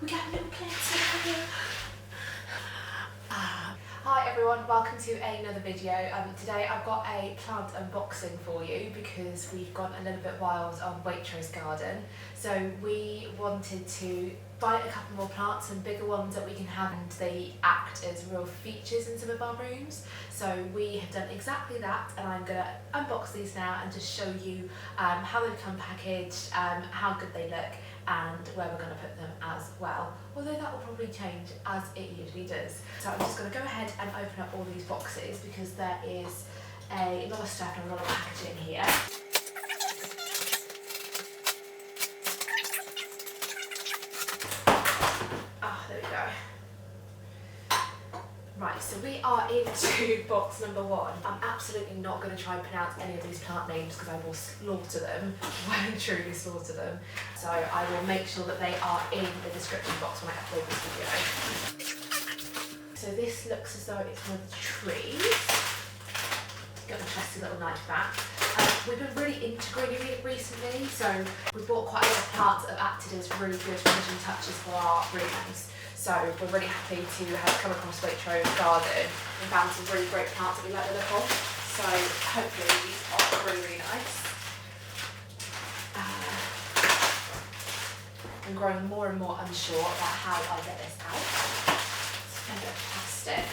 We got a little plants here. Hi everyone, welcome to another video. Today I've got a plant unboxing for you because we've gone a little bit wild on Waitrose Garden. So we wanted to buy a couple more plants, some bigger ones that we can have, and they act as real features in some of our rooms. So we have done exactly that, and I'm going to unbox these now and just show you how they come packaged, how good they look, and where we're going to put them as well, although that will probably change as it usually does. So I'm just going to go ahead and open up all these boxes because there is a lot of stuff and a lot of packaging here. There we go. Right, so we are into box number one. I'm absolutely not going to try and pronounce any of these plant names because I will slaughter them, well and truly slaughter them. So I will make sure that they are in the description box when I upload this video. So this looks as though it's one of the trees. Got a trusty little knife back. We've been really into greenery recently, so we bought quite a lot of plants that have acted as really good finishing touches for our rooms. So we're really happy to have come across Waitrose Garden and found some really great plants that we like the look of. So hopefully these are really, really nice. I'm growing more and more unsure about how I get this out. It's kind of plastic.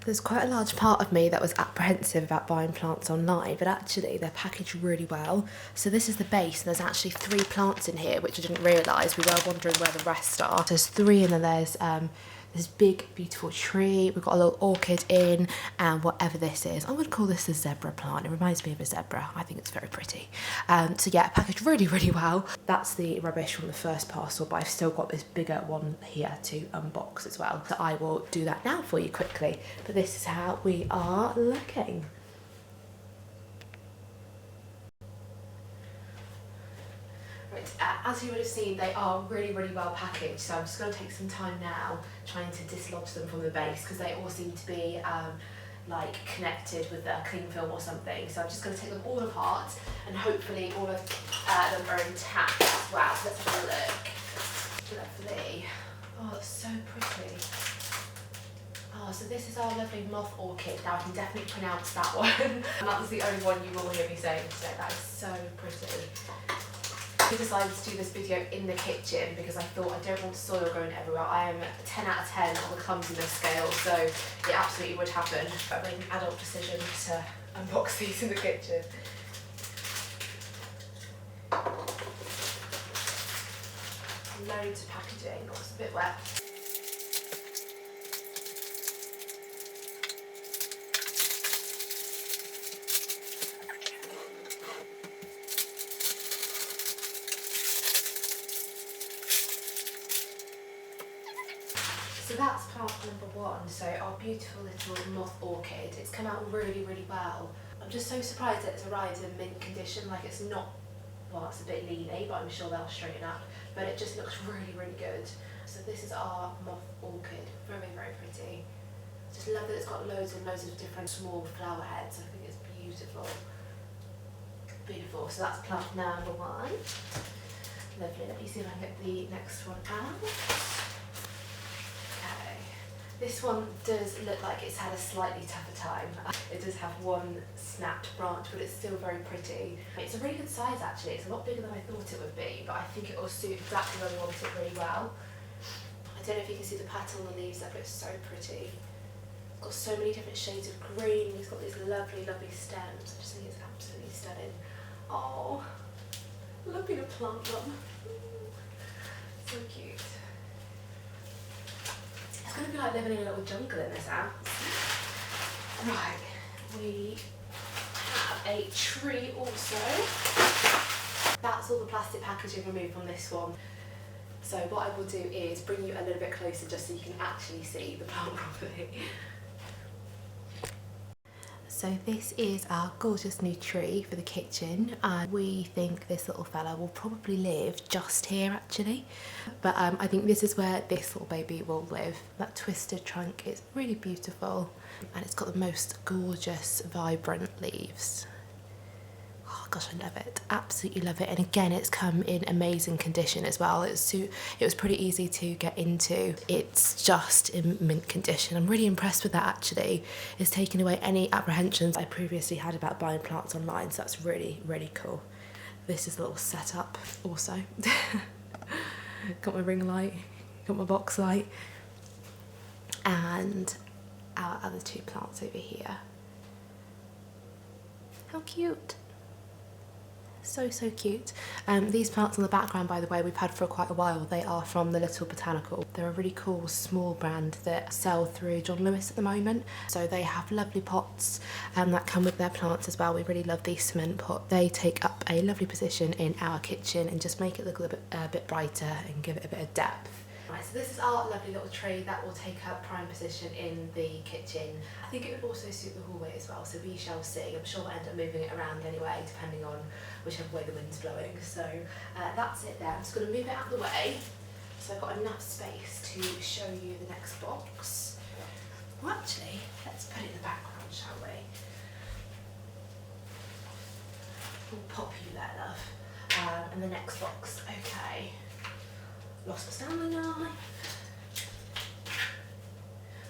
There's quite a large part of me that was apprehensive about buying plants online, but actually they're packaged really well. So this is the base, and there's actually 3 plants in here, which I didn't realise. We were wondering where the rest are. There's 3, and then there's this big, beautiful tree. We've got a little orchid in, and whatever this is, I'm going to call this a zebra plant. It reminds me of a zebra. I think it's very pretty. So yeah, packaged really, really well. That's the rubbish from the first parcel, but I've still got this bigger one here to unbox as well. So I will do that now for you quickly. But this is how we are looking. As you would have seen, they are really, really well packaged, so I'm just going to take some time now trying to dislodge them from the base because they all seem to be like connected with a cling film or something. So I'm just going to take them all apart, and hopefully all of them are intact as well. So let's have a look. Lovely. Oh, that's so pretty. Oh, so this is our lovely moth orchid. Now I can definitely pronounce that one. And that was the only one you will hear me saying today. That is so pretty. I decided to do this video in the kitchen because I thought I don't want soil growing everywhere. I am 10 out of 10 on the clumsiness scale, so it absolutely would happen. I made an adult decision to unbox these in the kitchen. Loads of packaging. Oh, it's a bit wet. So that's plant number 1, so our beautiful little moth orchid. It's come out really, really well. I'm just so surprised that it's arrived in mint condition. Like, it's not, well, it's a bit leany, but I'm sure they'll straighten up. But it just looks really, really good. So this is our moth orchid. Very, very pretty. Just love that it's got loads and loads of different small flower heads. I think it's beautiful. Beautiful. So that's plant number 1. Lovely. Let me see if I can get the next one out. This one does look like it's had a slightly tougher time. It does have one snapped branch, but it's still very pretty. It's a really good size actually. It's a lot bigger than I thought it would be, but I think it will suit exactly where we want it really well. I don't know if you can see the pattern on the leaves there, but it's so pretty. It's got so many different shades of green. It's got these lovely, lovely stems. I just think it's absolutely stunning. Oh, I love being a plant mum. So cute. It's going to be like living in a little jungle in this house. Right, we have a tree also. That's all the plastic packaging removed from this one. So what I will do is bring you a little bit closer just so you can actually see the plant properly. So this is our gorgeous new tree for the kitchen, and we think this little fella will probably live just here actually, but I think this is where this little baby will live. That twisted trunk is really beautiful, and it's got the most gorgeous vibrant leaves. Oh gosh, I love it, absolutely love it. And again, it's come in amazing condition as well. It was pretty easy to get into. It's just in mint condition. I'm really impressed with that actually. It's taken away any apprehensions I previously had about buying plants online, so that's really, really cool. This is a little setup also. Got my ring light, got my box light, and our other two plants over here. How cute. So cute. These plants in the background, by the way, we've had for quite a while. They are from the Little Botanical. They're a really cool small brand that sell through John Lewis at the moment. So they have lovely pots that come with their plants as well. We really love these cement pots. They take up a lovely position in our kitchen and just make it look a bit brighter and give it a bit of depth. Right, so this is our lovely little tray that will take up prime position in the kitchen. I think it would also suit the hallway as well, so we shall see. I'm sure we'll end up moving it around anyway, depending on whichever way the wind's blowing. So that's it there. I'm just going to move it out of the way, so I've got enough space to show you the next box. Well, actually, let's put it in the background, shall we? We'll pop you there, love. And the next box, okay. Lost my stamina.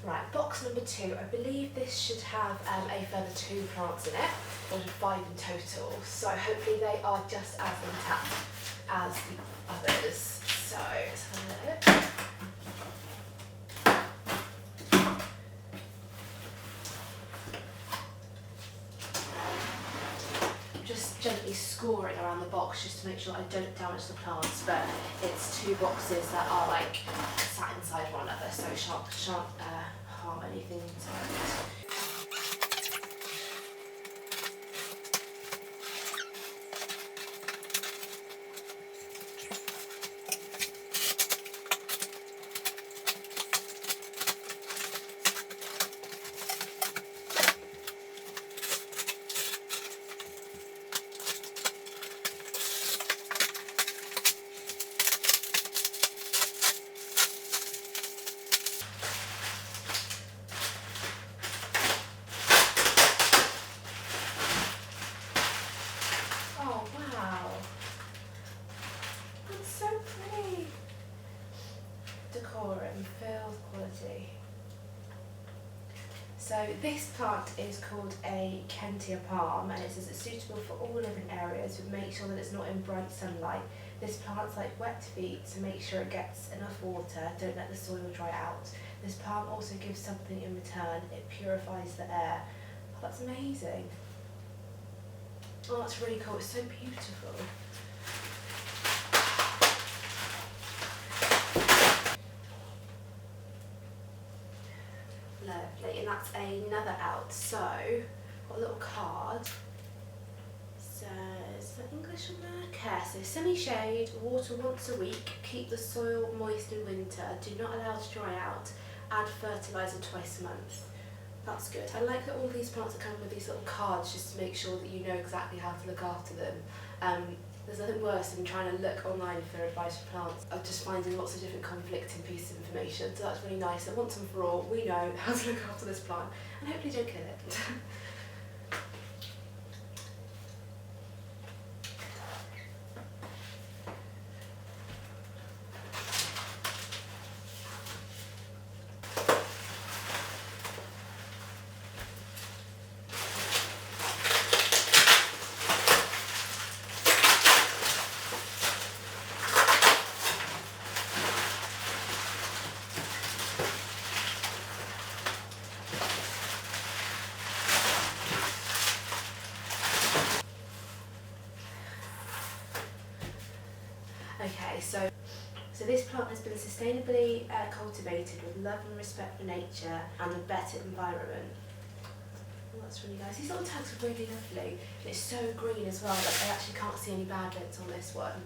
Right, box number 2. I believe this should have a further 2 plants in it, or 5 in total. So hopefully they are just as intact as the others. So let's have a look. Just gently scoring around the box just to make sure I don't damage the plants, but it's 2 boxes that are like sat inside one another, so it shan't harm anything inside. So this plant is called a Kentia palm, and it says it's suitable for all living areas, but make sure that it's not in bright sunlight. This plant's like wet feet, so make sure it gets enough water, don't let the soil dry out. This plant also gives something in return, it purifies the air. Oh, that's amazing. Oh, that's really cool, it's so beautiful. Lovely, and that's another out. So, got a little card. Says, is that English on there? Care. So, semi-shade, water once a week, keep the soil moist in winter, do not allow to dry out, add fertiliser twice a month. That's good. I like that all these plants are coming with these little cards just to make sure that you know exactly how to look after them. There's nothing worse than trying to look online for advice for plants. I'm just finding lots of different conflicting pieces of information, so that's really nice. And once and for all, we know how to look after this plant and hopefully don't kill it. Okay, so this plant has been sustainably cultivated with love and respect for nature and a better environment. Oh, that's really nice. These little tags are really lovely. And it's so green as well that I actually can't see any bad bits on this one.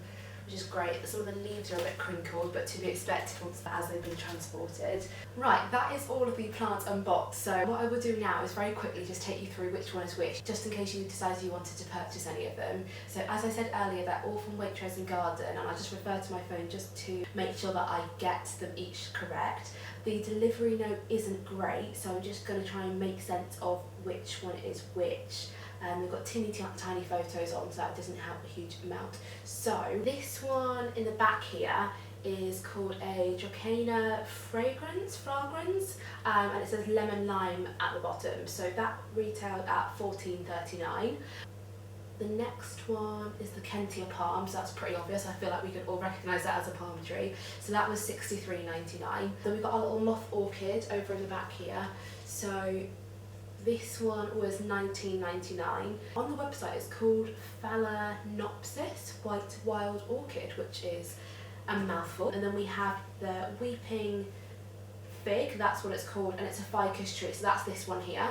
which is great. Some of the leaves are a bit crinkled, but to be expected as they've been transported. Right, that is all of the plants unboxed. So what I will do now is very quickly just take you through which one is which, just in case you decided you wanted to purchase any of them. So as I said earlier, they're all from Waitrose Garden, and I just refer to my phone just to make sure that I get them each correct. The delivery note isn't great, so I'm just going to try and make sense of which one is which. We've got tiny photos on, so that doesn't help a huge amount. So this one in the back here is called a Dracana fragrance, and it says lemon lime at the bottom. So that retailed at $14.39. The next one is the Kentia palm, so that's pretty obvious. I feel like we could all recognise that as a palm tree. So that was $63.99. Then we've got our little moth orchid over in the back here. So this one was $19.99. On the website it's called Phalaenopsis White Wild Orchid, which is a mouthful. And then we have the Weeping Fig, that's what it's called, and it's a ficus tree, so that's this one here.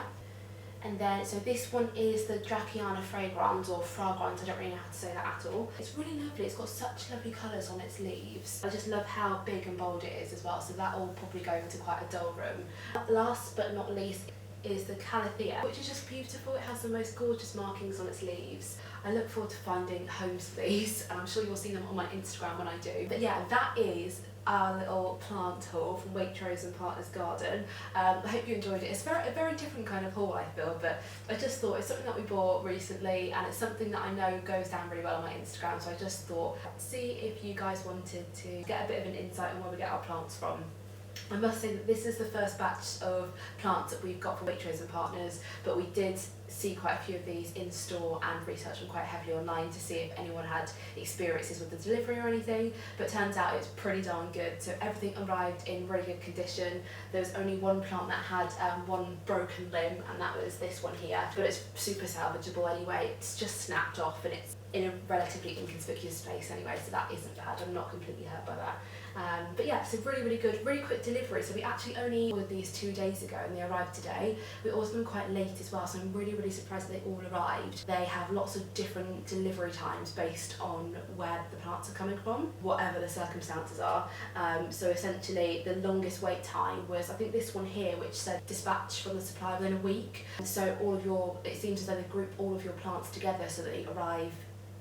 And then, so this one is the Dracana fragrans, or fragrans, I don't really know how to say that at all. It's really lovely, it's got such lovely colours on its leaves. I just love how big and bold it is as well, so that will probably go into quite a dull room. Last but not least is the Calathea, which is just beautiful. It has the most gorgeous markings on its leaves. I look forward to finding homes for these, and I'm sure you'll see them on my Instagram when I do. But yeah, that is our little plant haul from Waitrose and Partners Garden. I hope you enjoyed it. It's a very different kind of haul, I feel, but I just thought it's something that we bought recently, and it's something that I know goes down really well on my Instagram, so I just thought, see if you guys wanted to get a bit of an insight on where we get our plants from. I must say that this is the first batch of plants that we've got from Waitrose and Partners, but we did see quite a few of these in store and researched them quite heavily online to see if anyone had experiences with the delivery or anything, but turns out it's pretty darn good. So everything arrived in really good condition. There was only one plant that had one broken limb, and that was this one here, but it's super salvageable anyway. It's just snapped off and it's in a relatively inconspicuous place anyway, so that isn't bad. I'm not completely hurt by that. But yeah, so really good, really quick delivery. So we actually only ordered these 2 days ago and they arrived today. We ordered them quite late as well, so I'm really surprised that they all arrived. They have lots of different delivery times based on where the plants are coming from, whatever the circumstances are. So essentially the longest wait time was, I think, this one here, which said dispatch from the supplier within a week. So all of your, it seems as though they group all of your plants together so that they arrive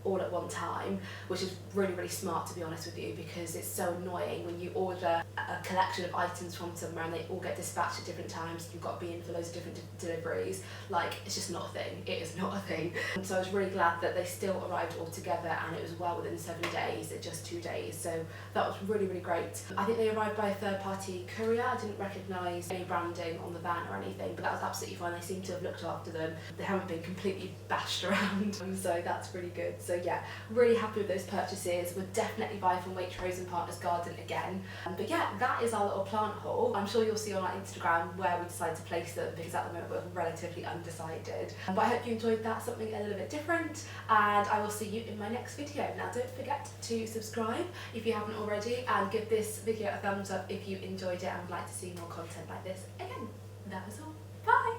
all at one time, which is really smart, to be honest with you, because it's so annoying when you order a collection of items from somewhere and they all get dispatched at different times. You've got to be in for loads of different deliveries. Like, it's just not a thing. It is not a thing. So I was really glad that they still arrived all together, and it was well within 7 days, at just 2 days. So that was really great. I think they arrived by a third-party courier. I didn't recognise any branding on the van or anything, but that was absolutely fine. They seem to have looked after them. They haven't been completely bashed around, so that's really good. So yeah, really happy with those purchases. Would definitely buy from Waitrose and Partners Garden again. But yeah, that is our little plant haul. I'm sure you'll see on our Instagram where we decide to place them, because at the moment we're relatively undecided. But I hope you enjoyed that, something a little bit different, and I will see you in my next video. Now don't forget to subscribe if you haven't already, and give this video a thumbs up if you enjoyed it and would like to see more content like this again. That was all. Bye!